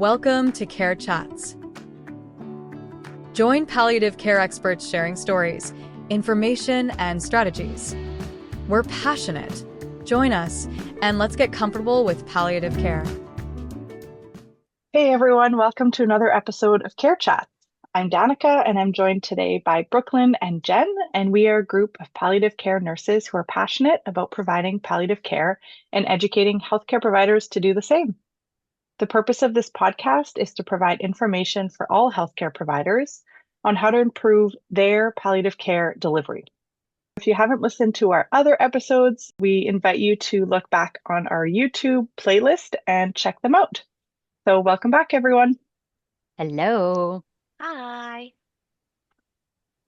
Welcome to Care Chats. Join palliative care experts sharing stories, information, and strategies. We're passionate. Join us, and let's get comfortable with palliative care. Hey everyone, welcome to another episode of Care Chats. I'm Danica, and I'm joined today by Brooklyn and Jen, and we are a group of palliative care nurses who are passionate about providing palliative care and educating healthcare providers to do the same. The purpose of this podcast is to provide information for all healthcare providers on how to improve their palliative care delivery. If you haven't listened to our other episodes, we invite you to look back on our YouTube playlist and check them out. So welcome back, everyone. Hello. Hi.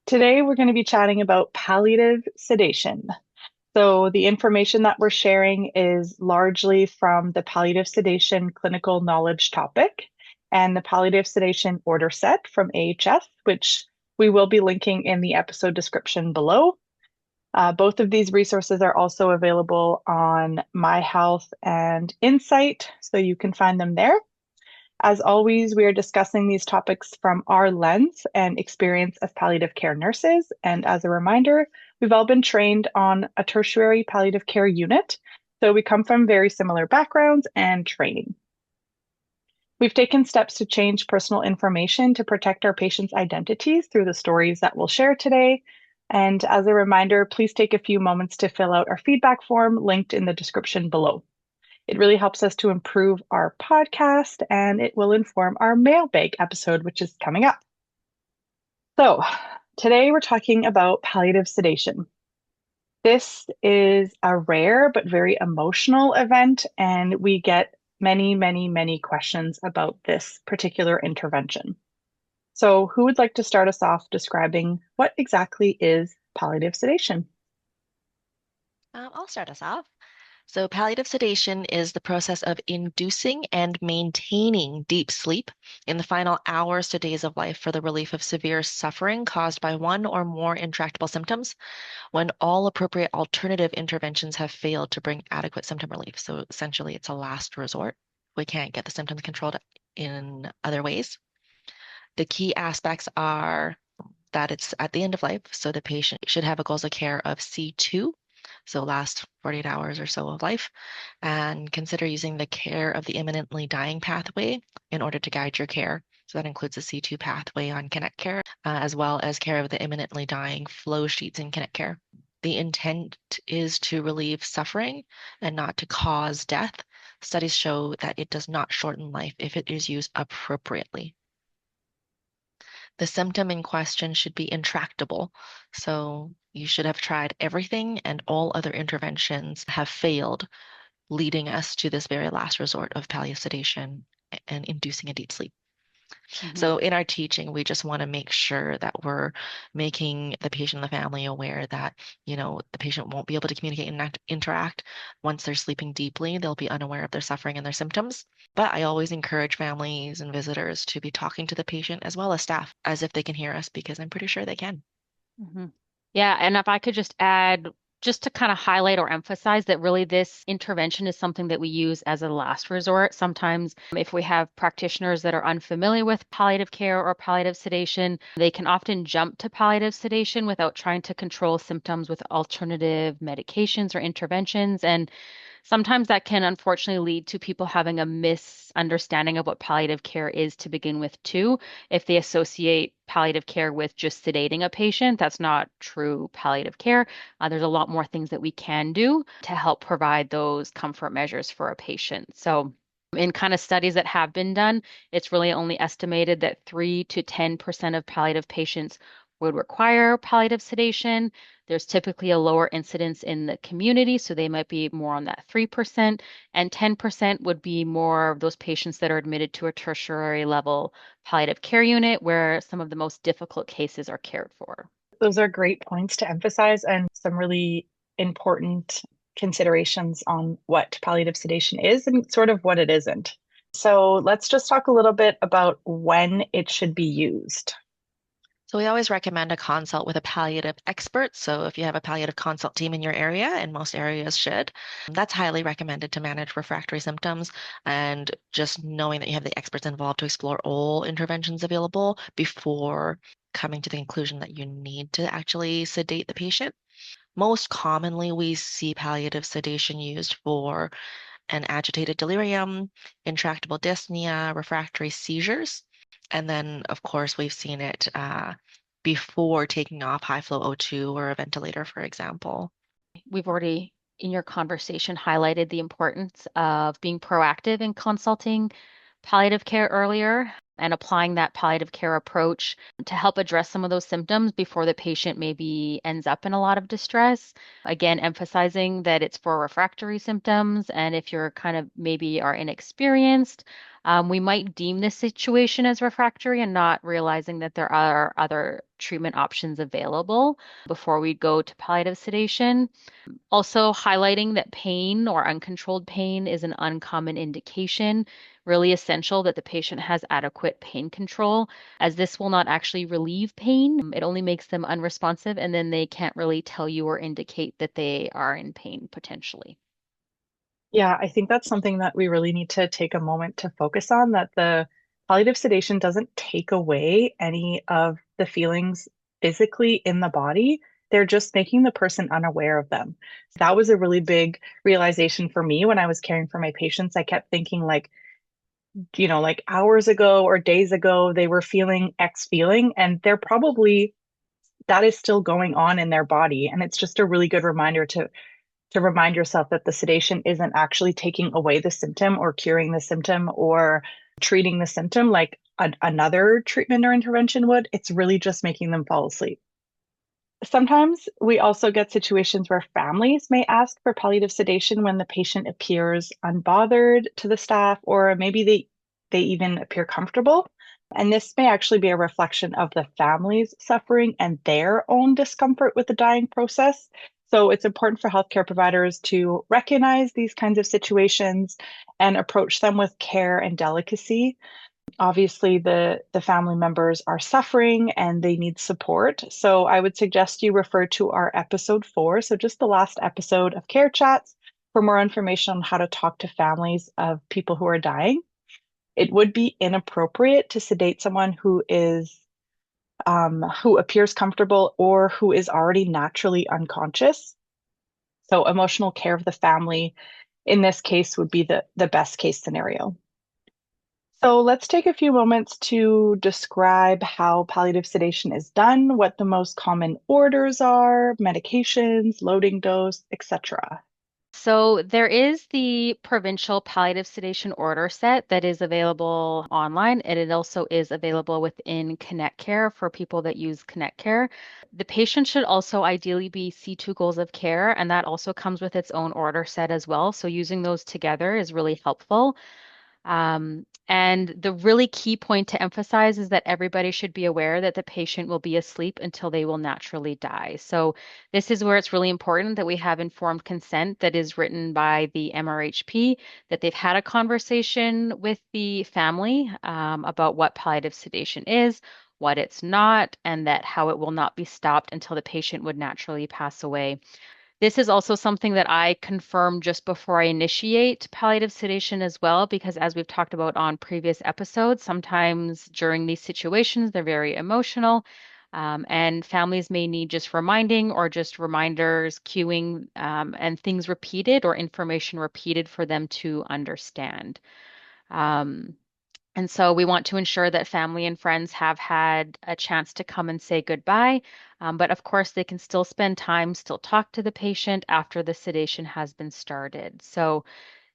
Today, we're going to be chatting about palliative sedation. So the information that we're sharing is largely from the palliative sedation clinical knowledge topic and the palliative sedation order set from AHS, which we will be linking in the episode description below. Both of these resources are also available on My Health and Insight, so you can find them there. As always, we are discussing these topics from our lens and experience as palliative care nurses. And as a reminder, we've all been trained on a tertiary palliative care unit, so we come from very similar backgrounds and training. We've taken steps to change personal information to protect our patients' identities through the stories that we'll share today. And as a reminder, please take a few moments to fill out our feedback form linked in the description below. It really helps us to improve our podcast, and it will inform our mailbag episode, which is coming up. So today we're talking about palliative sedation. This is a rare but very emotional event, and we get many questions about this particular intervention. So who would like to start us off describing what exactly is palliative sedation? I'll start us off. So palliative sedation is the process of inducing and maintaining deep sleep in the final hours to days of life for the relief of severe suffering caused by one or more intractable symptoms when all appropriate alternative interventions have failed to bring adequate symptom relief. So essentially, it's a last resort. We can't get the symptoms controlled in other ways. The key aspects are that it's at the end of life, so the patient should have a goals of care of C2, so last 48 hours or so of life, and consider using the care of the imminently dying pathway in order to guide your care. So that includes the C2 pathway on Connect Care, as well as care of the imminently dying flow sheets in Connect Care. The intent is to relieve suffering and not to cause death. Studies show that it does not shorten life if it is used appropriately. The symptom in question should be intractable. So you should have tried everything and all other interventions have failed, leading us to this very last resort of palliative sedation and inducing a deep sleep. So in our teaching, we just want to make sure that we're making the patient and the family aware that, the patient won't be able to communicate and interact. Once they're sleeping deeply, they'll be unaware of their suffering and their symptoms. But I always encourage families and visitors to be talking to the patient as well as staff as if they can hear us, because I'm pretty sure they can. Yeah, and if I could just add, just to kind of highlight or emphasize that really this intervention is something that we use as a last resort. Sometimes if we have practitioners that are unfamiliar with palliative care or palliative sedation, they can often jump to palliative sedation without trying to control symptoms with alternative medications or interventions. And sometimes that can unfortunately lead to people having a misunderstanding of what palliative care is to begin with, too. If they associate palliative care with just sedating a patient, that's not true palliative care. There's a lot more things that we can do to help provide those comfort measures for a patient. So in kind of studies that have been done, it's really only estimated that 3 to 10% of palliative patients would require palliative sedation. There's typically a lower incidence in the community, so they might be more on that 3%, and 10% would be more of those patients that are admitted to a tertiary level palliative care unit where some of the most difficult cases are cared for. Those are great points to emphasize and some really important considerations on what palliative sedation is and sort of what it isn't. So let's just talk a little bit about when it should be used. So we always recommend a consult with a palliative expert. So if you have a palliative consult team in your area, and most areas should, that's highly recommended to manage refractory symptoms. And just knowing that you have the experts involved to explore all interventions available before coming to the conclusion that you need to actually sedate the patient. Most commonly, we see palliative sedation used for an agitated delirium, intractable dyspnea, refractory seizures. And then, of course, we've seen it before taking off high flow O2 or a ventilator, for example. We've already, in your conversation, highlighted the importance of being proactive in consulting palliative care earlier and applying that palliative care approach to help address some of those symptoms before the patient maybe ends up in a lot of distress. Again, emphasizing that it's for refractory symptoms, and if you're kind of maybe are inexperienced, we might deem this situation as refractory and not realizing that there are other treatment options available before we go to palliative sedation. Also, highlighting that pain or uncontrolled pain is an uncommon indication, really essential that the patient has adequate pain control, as this will not actually relieve pain. It only makes them unresponsive, and then they can't really tell you or indicate that they are in pain potentially. Yeah, I think that's something that we really need to take a moment to focus on, that the palliative sedation doesn't take away any of the feelings physically in the body. They're just making the person unaware of them. That was a really big realization for me when I was caring for my patients. I kept thinking like, like hours ago or days ago, they were feeling X feeling, and they're probably that is still going on in their body. And it's just a really good reminder to remind yourself that the sedation isn't actually taking away the symptom or curing the symptom or treating the symptom like another treatment or intervention would. It's really just making them fall asleep. Sometimes we also get situations where families may ask for palliative sedation when the patient appears unbothered to the staff, or maybe they even appear comfortable. And this may actually be a reflection of the family's suffering and their own discomfort with the dying process. So it's important for healthcare providers to recognize these kinds of situations and approach them with care and delicacy. Obviously, the family members are suffering and they need support. So I would suggest you refer to our episode 4, so just the last episode of Care Chats, for more information on how to talk to families of people who are dying. It would be inappropriate to sedate someone who appears comfortable or who is already naturally unconscious. So emotional care of the family in this case would be the best case scenario. So let's take a few moments to describe how palliative sedation is done, what the most common orders are, medications, loading dose, etc. So there is the provincial palliative sedation order set that is available online, and it also is available within Connect Care for people that use Connect Care. The patient should also ideally be C2 goals of care, and that also comes with its own order set as well. So using those together is really helpful. And the really key point to emphasize is that everybody should be aware that the patient will be asleep until they will naturally die. So this is where it's really important that we have informed consent that is written by the MRHP, that they've had a conversation with the family about what palliative sedation is, what it's not, and that how it will not be stopped until the patient would naturally pass away. This is also something that I confirm just before I initiate palliative sedation as well, because as we've talked about on previous episodes, sometimes during these situations, they're very emotional. And families may need just reminding or just reminders, cueing, and things repeated or information repeated for them to understand. Um, and so we want to ensure that family and friends have had a chance to come and say goodbye. But of course, they can still spend time, still talk to the patient after the sedation has been started. So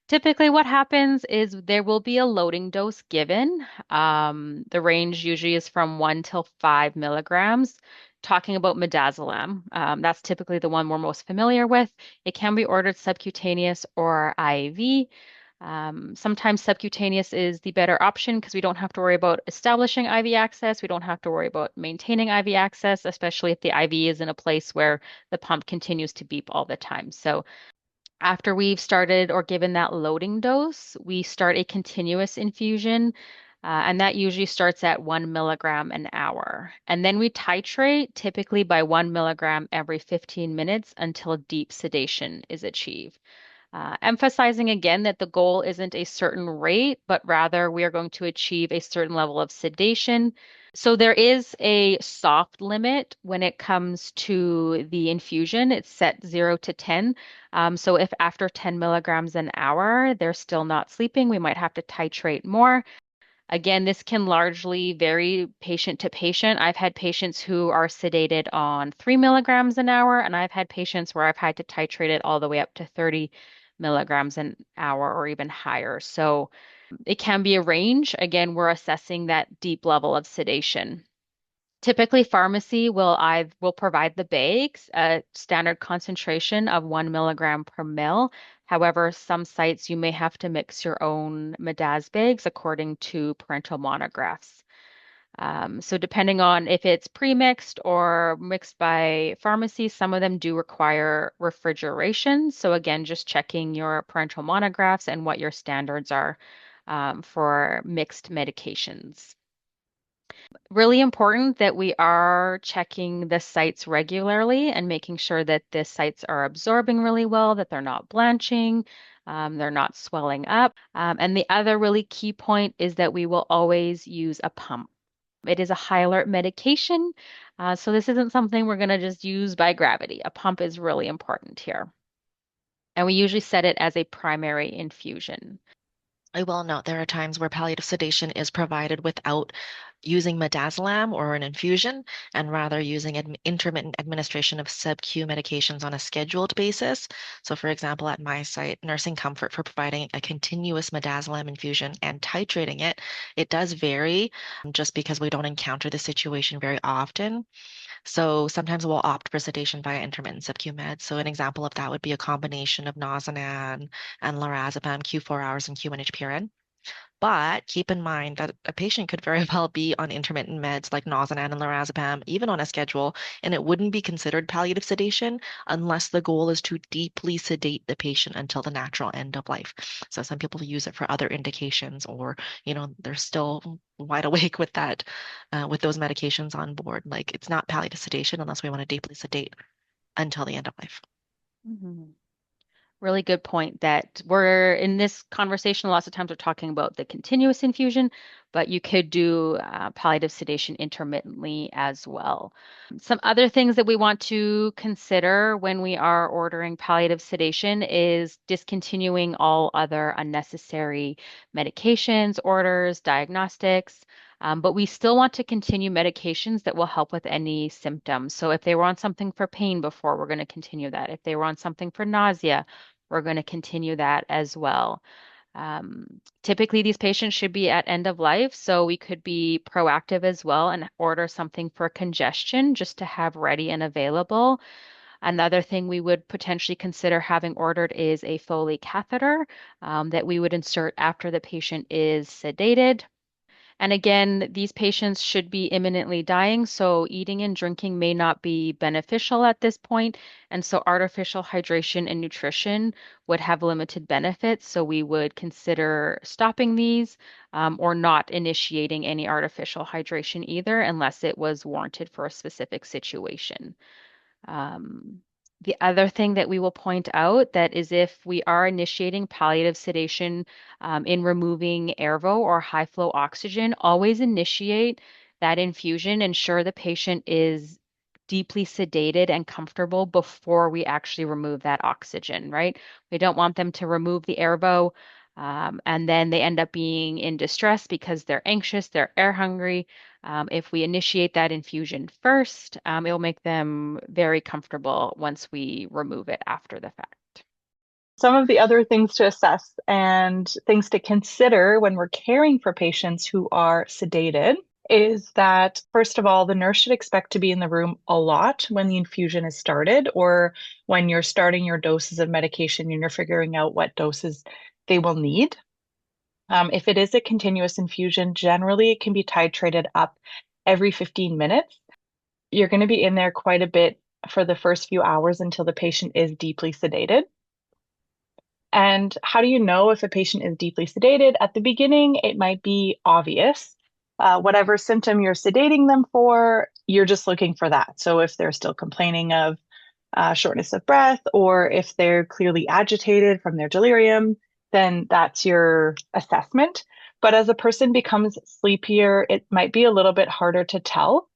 typically what happens is there will be a loading dose given. The range usually is from 1 to 5 milligrams. Talking about midazolam, that's typically the one we're most familiar with. It can be ordered subcutaneous or IV. Sometimes subcutaneous is the better option because we don't have to worry about establishing IV access. We don't have to worry about maintaining IV access, especially if the IV is in a place where the pump continues to beep all the time. So after we've started or given that loading dose, we start a continuous infusion. And that usually starts at 1 milligram an hour. And then we titrate typically by 1 milligram every 15 minutes until deep sedation is achieved. Emphasizing again that the goal isn't a certain rate, but rather we are going to achieve a certain level of sedation. So there is a soft limit when it comes to the infusion. It's set 0 to 10. So if after 10 milligrams an hour, they're still not sleeping, we might have to titrate more. Again, this can largely vary patient to patient. I've had patients who are sedated on 3 milligrams an hour, and I've had patients where I've had to titrate it all the way up to 30 milligrams an hour or even higher. So it can be a range. Again, we're assessing that deep level of sedation. Typically, pharmacy will provide the bags, a standard concentration of 1 milligram per mil. However, some sites you may have to mix your own Medaz bags according to parental monographs. So depending on if it's pre-mixed or mixed by pharmacy, some of them do require refrigeration. So again, just checking your parental monographs and what your standards are for mixed medications. Really important that we are checking the sites regularly and making sure that the sites are absorbing really well, that they're not blanching, they're not swelling up. And the other really key point is that we will always use a pump. It is a high alert medication, so this isn't something we're going to just use by gravity. A pump is really important here. And we usually set it as a primary infusion. I will note there are times where palliative sedation is provided without using midazolam or an infusion, and rather using intermittent administration of sub-Q medications on a scheduled basis. So, for example, at my site, Nursing Comfort for providing a continuous midazolam infusion and titrating it, it does vary just because we don't encounter the situation very often. So sometimes we'll opt for sedation via intermittent sub-Q meds. So an example of that would be a combination of nazenan and lorazepam Q4 hours and Q1HPRN. But keep in mind that a patient could very well be on intermittent meds like nazenan and lorazepam, even on a schedule, and it wouldn't be considered palliative sedation unless the goal is to deeply sedate the patient until the natural end of life. So some people use it for other indications, or they're still wide awake with that, with those medications on board. Like it's not palliative sedation unless we want to deeply sedate until the end of life. Mhm. Really good point that we're in this conversation, lots of times we're talking about the continuous infusion, but you could do palliative sedation intermittently as well. Some other things that we want to consider when we are ordering palliative sedation is discontinuing all other unnecessary medications, orders, diagnostics. But we still want to continue medications that will help with any symptoms. So if they were on something for pain before, we're going to continue that. If they were on something for nausea, we're going to continue that as well. Typically, these patients should be at end of life, so we could be proactive as well and order something for congestion just to have ready and available. Another thing we would potentially consider having ordered is a Foley catheter that we would insert after the patient is sedated. And again, these patients should be imminently dying, so eating and drinking may not be beneficial at this point. And so artificial hydration and nutrition would have limited benefits. So we would consider stopping these or not initiating any artificial hydration either, unless it was warranted for a specific situation. Um, the other thing that we will point out that is if we are initiating palliative sedation in removing airvo or high flow oxygen, always initiate that infusion. Ensure the patient is deeply sedated and comfortable before we actually remove that oxygen, right? We don't want them to remove the airvo and then they end up being in distress because they're anxious, they're air hungry. If we initiate that infusion first, it will make them very comfortable once we remove it after the fact. Some of the other things to assess and things to consider when we're caring for patients who are sedated is that, first of all, the nurse should expect to be in the room a lot when the infusion is started or when you're starting your doses of medication and you're figuring out what doses they will need. If it is a continuous infusion, generally it can be titrated up every 15 minutes. You're going to be in there quite a bit for the first few hours until the patient is deeply sedated. And how do you know if a patient is deeply sedated? At the beginning, it might be obvious. Whatever symptom you're sedating them for, you're just looking for that. So if they're still complaining of shortness of breath, or if they're clearly agitated from their delirium, then that's your assessment. But as a person becomes sleepier, it might be a little bit harder to tell.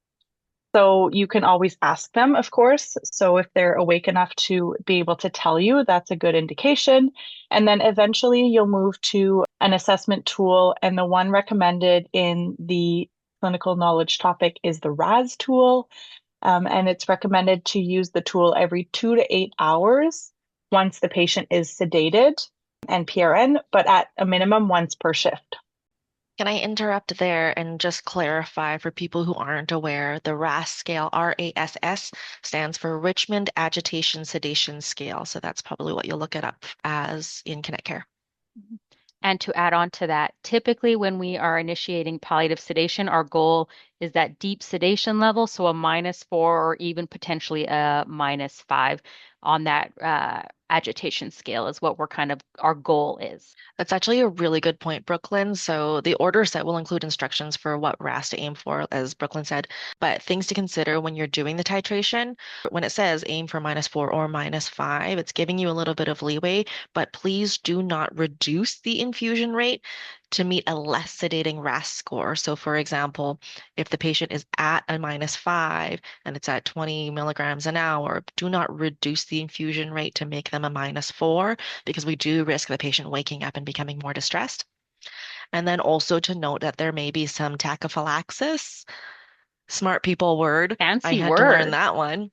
So you can always ask them, of course. So if they're awake enough to be able to tell you, that's a good indication. And then eventually you'll move to an assessment tool. And the one recommended in the clinical knowledge topic is the RAS tool. And it's recommended to use the tool every 2 to 8 hours once the patient is sedated and PRN, but at a minimum once per shift. Can I interrupt there and just clarify for people who aren't aware, the RASS scale, RASS, stands for Richmond Agitation Sedation Scale. So that's probably what you'll look it up as in Connect Care. And to add on to that, typically when we are initiating palliative sedation, our goal is that deep sedation level, so a -4 or even potentially a -5 on that agitation scale is what our goal is. That's actually a really good point, Brooklyn. So the order set will include instructions for what RAS to aim for, as Brooklyn said, but things to consider when you're doing the titration. When it says aim for -4 or -5, it's giving you a little bit of leeway, but please do not reduce the infusion rate to meet a less sedating RAS score. So for example, if the patient is at a -5 and it's at 20 milligrams an hour, do not reduce the infusion rate to make them a -4 because we do risk the patient waking up and becoming more distressed. And then also to note that there may be some tachyphylaxis. Smart people word. I Fancy had to learn word. that one.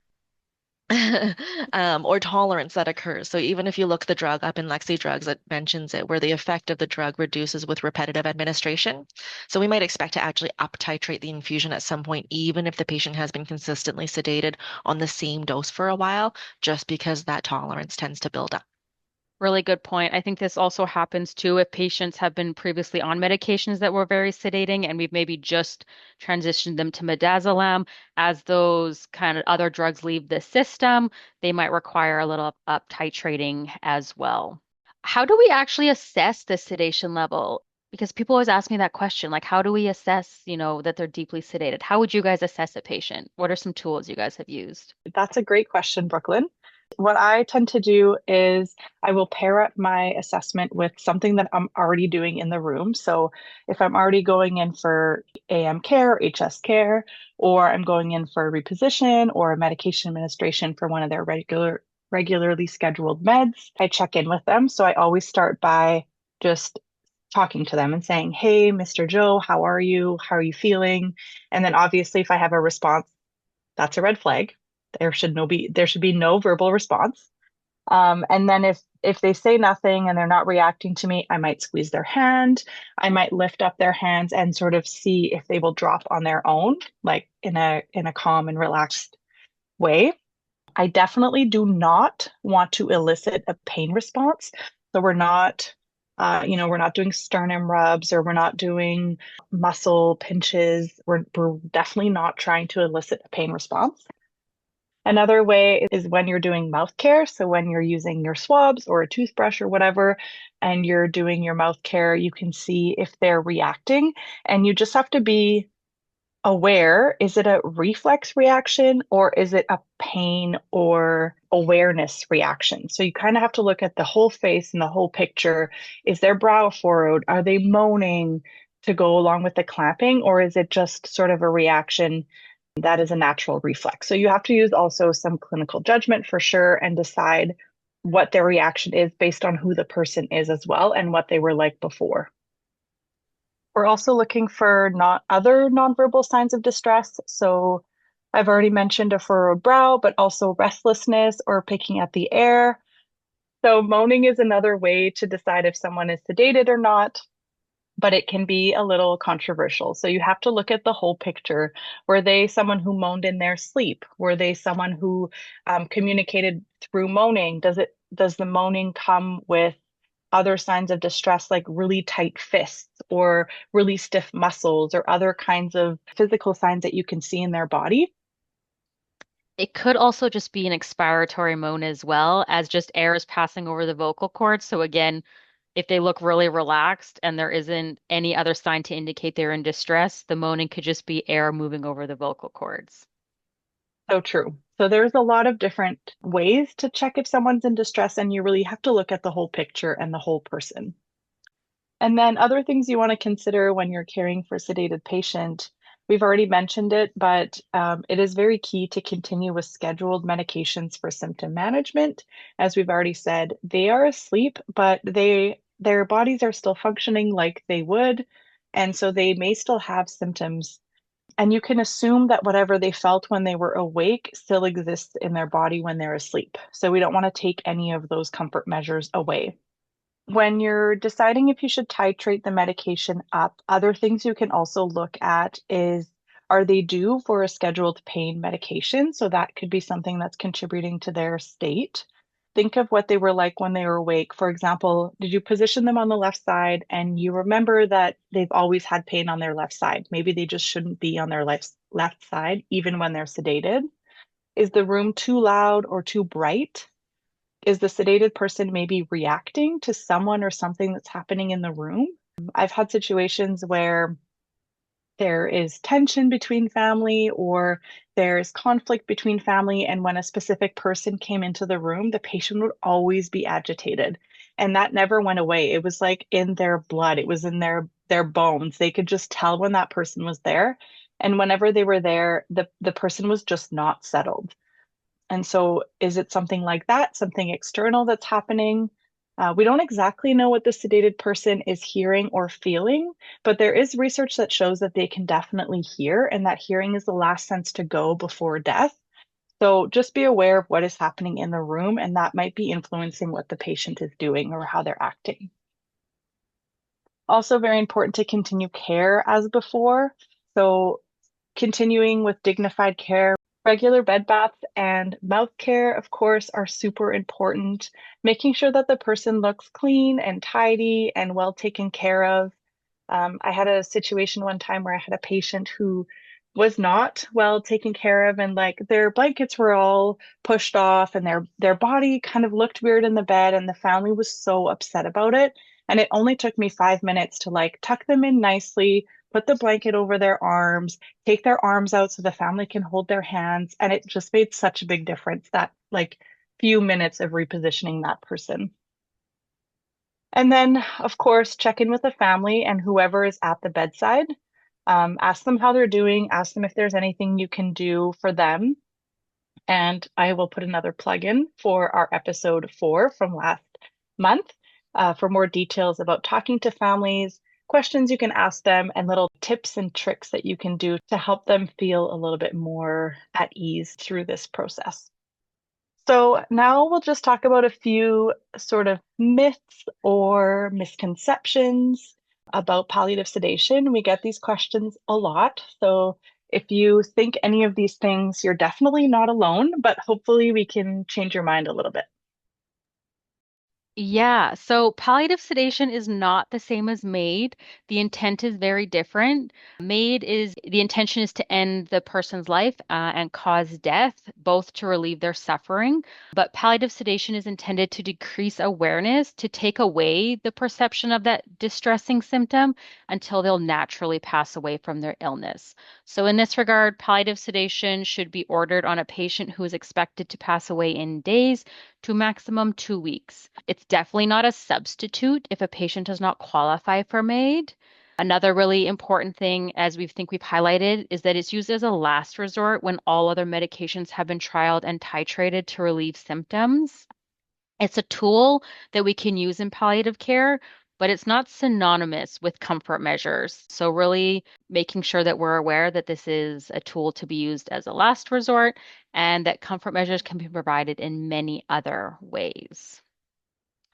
Or tolerance that occurs. So even if you look the drug up in Lexi Drugs, it mentions it where the effect of the drug reduces with repetitive administration. So we might expect to actually up titrate the infusion at some point, even if the patient has been consistently sedated on the same dose for a while, just because that tolerance tends to build up. Really good point. I think this also happens too if patients have been previously on medications that were very sedating and we've maybe just transitioned them to midazolam. As those kind of other drugs leave the system, they might require a little up titrating as well. How do we actually assess the sedation level? Because people always ask me that question, like how do we assess, that they're deeply sedated? How would you guys assess a patient? What are some tools you guys have used? That's a great question, Brooklyn. What I tend to do is I will pair up my assessment with something that I'm already doing in the room. So if I'm already going in for AM care, HS care, or I'm going in for a reposition or a medication administration for one of their regularly scheduled meds, I check in with them. So I always start by just talking to them and saying, "Hey, Mr. Joe, how are you? How are you feeling?" And then obviously if I have a response, that's a red flag. There should be no verbal response. And then if they say nothing and they're not reacting to me, I might squeeze their hand. I might lift up their hands and sort of see if they will drop on their own, like in a calm and relaxed way. I definitely do not want to elicit a pain response. So we're not doing sternum rubs or we're not doing muscle pinches. We're definitely not trying to elicit a pain response. Another way is when you're doing mouth care. So when you're using your swabs or a toothbrush or whatever, and you're doing your mouth care, you can see if they're reacting. And you just have to be aware, is it a reflex reaction or is it a pain or awareness reaction? So you kind of have to look at the whole face and the whole picture. Is their brow furrowed? Are they moaning to go along with the clamping, or is it just sort of a reaction that is a natural reflex? So you have to use also some clinical judgment for sure and decide what their reaction is based on who the person is as well and what they were like before. We're also looking for other nonverbal signs of distress. So I've already mentioned a furrowed brow, but also restlessness or picking at the air. So moaning is another way to decide if someone is sedated or not, but it can be a little controversial. So you have to look at the whole picture. Were they someone who moaned in their sleep? Were they someone who communicated through moaning? Does the moaning come with other signs of distress like really tight fists or really stiff muscles or other kinds of physical signs that you can see in their body? It could also just be an expiratory moan as well, as just air is passing over the vocal cords. So again, if they look really relaxed and there isn't any other sign to indicate they're in distress, the moaning could just be air moving over the vocal cords. So true. So there's a lot of different ways to check if someone's in distress, and you really have to look at the whole picture and the whole person. And then other things you want to consider when you're caring for a sedated patient, we've already mentioned it, but it is very key to continue with scheduled medications for symptom management. As we've already said, they are asleep, but their bodies are still functioning like they would, and so they may still have symptoms. And you can assume that whatever they felt when they were awake still exists in their body when they're asleep. So we don't want to take any of those comfort measures away. When you're deciding if you should titrate the medication up, other things you can also look at is, are they due for a scheduled pain medication? So that could be something that's contributing to their state. Think of what they were like when they were awake. For example, did you position them on the left side and you remember that they've always had pain on their left side? Maybe they just shouldn't be on their left side, even when they're sedated. Is the room too loud or too bright? Is the sedated person maybe reacting to someone or something that's happening in the room? I've had situations where there is tension between family or there's conflict between family, and when a specific person came into the room, the patient would always be agitated. And that never went away. It was like in their blood, it was in their bones. They could just tell when that person was there. And whenever they were there, the person was just not settled. And so, is it something like that, something external that's happening? We don't exactly know what the sedated person is hearing or feeling, but there is research that shows that they can definitely hear, and that hearing is the last sense to go before death. So, just be aware of what is happening in the room, and that might be influencing what the patient is doing or how they're acting. Also, very important to continue care as before. So, continuing with dignified care. Regular bed baths and mouth care, of course, are super important. Making sure that the person looks clean and tidy and well taken care of. I had a situation one time where I had a patient who was not well taken care of, and like their blankets were all pushed off and their body kind of looked weird in the bed, and the family was so upset about it. And it only took me 5 minutes to like tuck them in nicely, put the blanket over their arms, take their arms out so the family can hold their hands, and it just made such a big difference, that like few minutes of repositioning that person. And then, of course, check in with the family and whoever is at the bedside. Ask them how they're doing, ask them if there's anything you can do for them. And I will put another plug in for our episode 4 from last month for more details about talking to families, questions you can ask them, and little tips and tricks that you can do to help them feel a little bit more at ease through this process. So now we'll just talk about a few sort of myths or misconceptions about palliative sedation. We get these questions a lot. So if you think any of these things, you're definitely not alone, but hopefully we can change your mind a little bit. Yeah, so palliative sedation is not the same as MAID. The intent is very different. MAID is the intention is to end the person's life and cause death, both to relieve their suffering. But palliative sedation is intended to decrease awareness, to take away the perception of that distressing symptom until they'll naturally pass away from their illness. So, in this regard, palliative sedation should be ordered on a patient who is expected to pass away in days to maximum 2 weeks. It's definitely not a substitute if a patient does not qualify for MAID. Another really important thing, as we think we've highlighted, is that it's used as a last resort when all other medications have been trialed and titrated to relieve symptoms. It's a tool that we can use in palliative care, but it's not synonymous with comfort measures. So, really making sure that we're aware that this is a tool to be used as a last resort and that comfort measures can be provided in many other ways.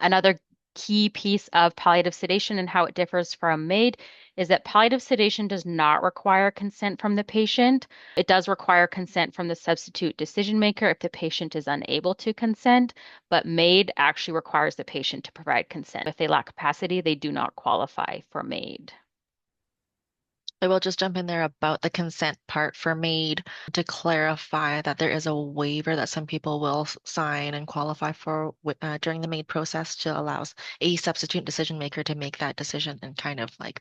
Another key piece of palliative sedation and how it differs from MAID is that palliative sedation does not require consent from the patient. It does require consent from the substitute decision maker if the patient is unable to consent, but MAID actually requires the patient to provide consent. If they lack capacity, they do not qualify for MAID. I will just jump in there about the consent part for MAID to clarify that there is a waiver that some people will sign and qualify for during the MAID process to allows a substitute decision maker to make that decision and kind of like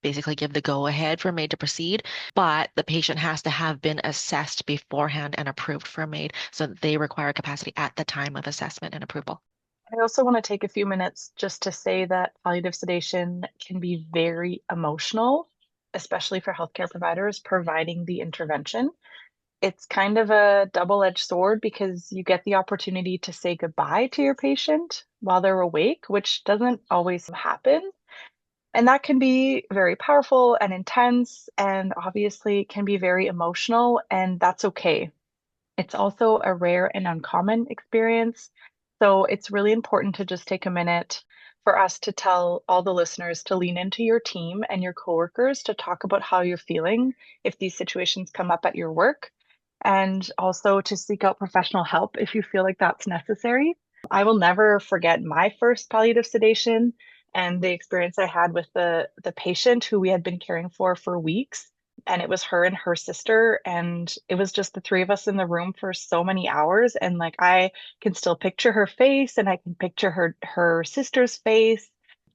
basically give the go ahead for MAID to proceed. But the patient has to have been assessed beforehand and approved for MAID, so they require capacity at the time of assessment and approval. I also want to take a few minutes just to say that palliative sedation can be very emotional, especially for healthcare providers providing the intervention. It's kind of a double-edged sword because you get the opportunity to say goodbye to your patient while they're awake, which doesn't always happen. And that can be very powerful and intense, and obviously can be very emotional, and that's okay. It's also a rare and uncommon experience. So it's really important to just take a minute for us to tell all the listeners to lean into your team and your coworkers to talk about how you're feeling if these situations come up at your work, and also to seek out professional help if you feel like that's necessary. I will never forget my first palliative sedation and the experience I had with the patient who we had been caring for weeks. And it was her and her sister, and it was just the three of us in the room for so many hours. And like I can still picture her face, and I can picture her sister's face.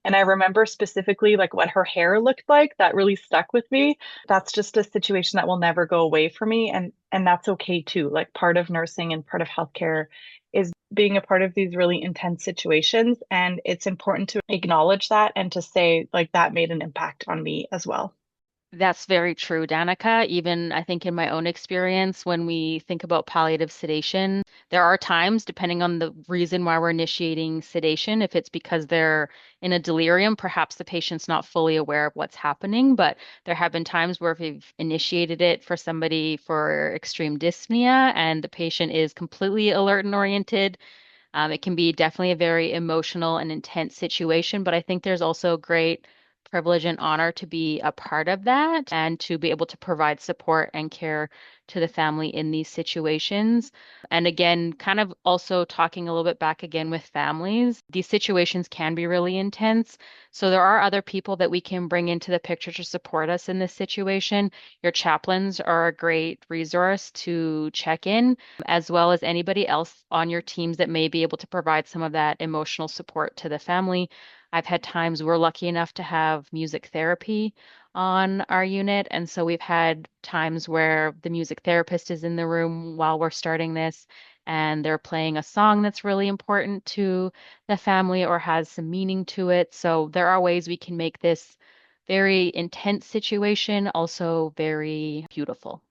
And I remember specifically like what her hair looked like. That really stuck with me. That's just a situation that will never go away for me. And that's okay too. Like part of nursing and part of healthcare is being a part of these really intense situations. And it's important to acknowledge that and to say, like, that made an impact on me as well. That's very true, Danica. Even I think in my own experience, when we think about palliative sedation, there are times, depending on the reason why we're initiating sedation, if it's because they're in a delirium, perhaps the patient's not fully aware of what's happening. But there have been times where if we've initiated it for somebody for extreme dyspnea and the patient is completely alert and oriented, it can be definitely a very emotional and intense situation, but I think there's also great privilege and honor to be a part of that and to be able to provide support and care to the family in these situations. And again, kind of also talking a little bit back again with families, these situations can be really intense. So there are other people that we can bring into the picture to support us in this situation. Your chaplains are a great resource to check in, as well as anybody else on your teams that may be able to provide some of that emotional support to the family. I've had times we're lucky enough to have music therapy on our unit. And so we've had times where the music therapist is in the room while we're starting this and they're playing a song that's really important to the family or has some meaning to it. So there are ways we can make this very intense situation also very beautiful.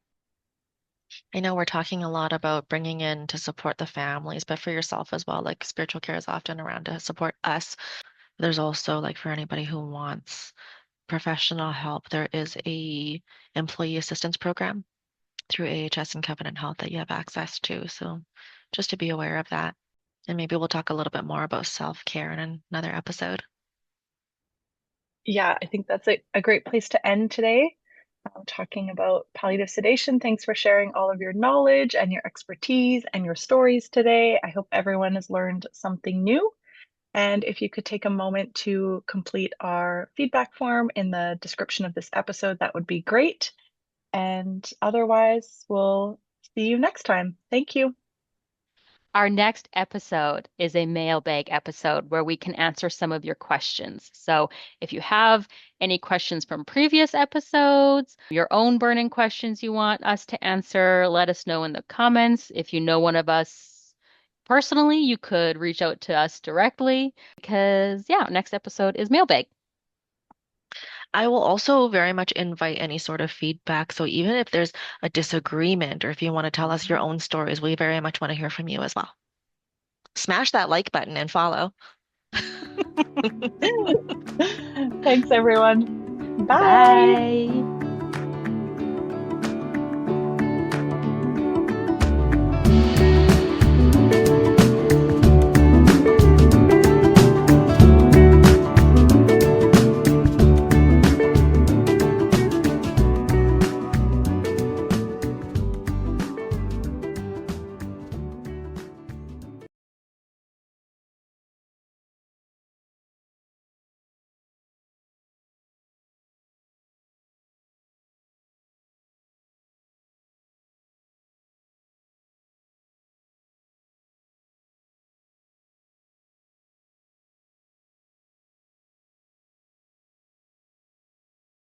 I know we're talking a lot about bringing in to support the families, but for yourself as well, like spiritual care is often around to support us. There's also like for anybody who wants professional help, there is a employee assistance program through AHS and Covenant Health that you have access to. So just to be aware of that. And maybe we'll talk a little bit more about self-care in another episode. Yeah, I think that's a great place to end today. Talking about palliative sedation. Thanks for sharing all of your knowledge and your expertise and your stories today. I hope everyone has learned something new. And if you could take a moment to complete our feedback form in the description of this episode, that would be great. And otherwise, we'll see you next time. Thank you. Our next episode is a mailbag episode where we can answer some of your questions. So if you have any questions from previous episodes, your own burning questions you want us to answer, let us know in the comments. If you know one of us personally, you could reach out to us directly because, yeah, next episode is mailbag. I will also very much invite any sort of feedback. So even if there's a disagreement or if you want to tell us your own stories, we very much want to hear from you as well. Smash that like button and follow. Thanks, everyone. Bye. Bye.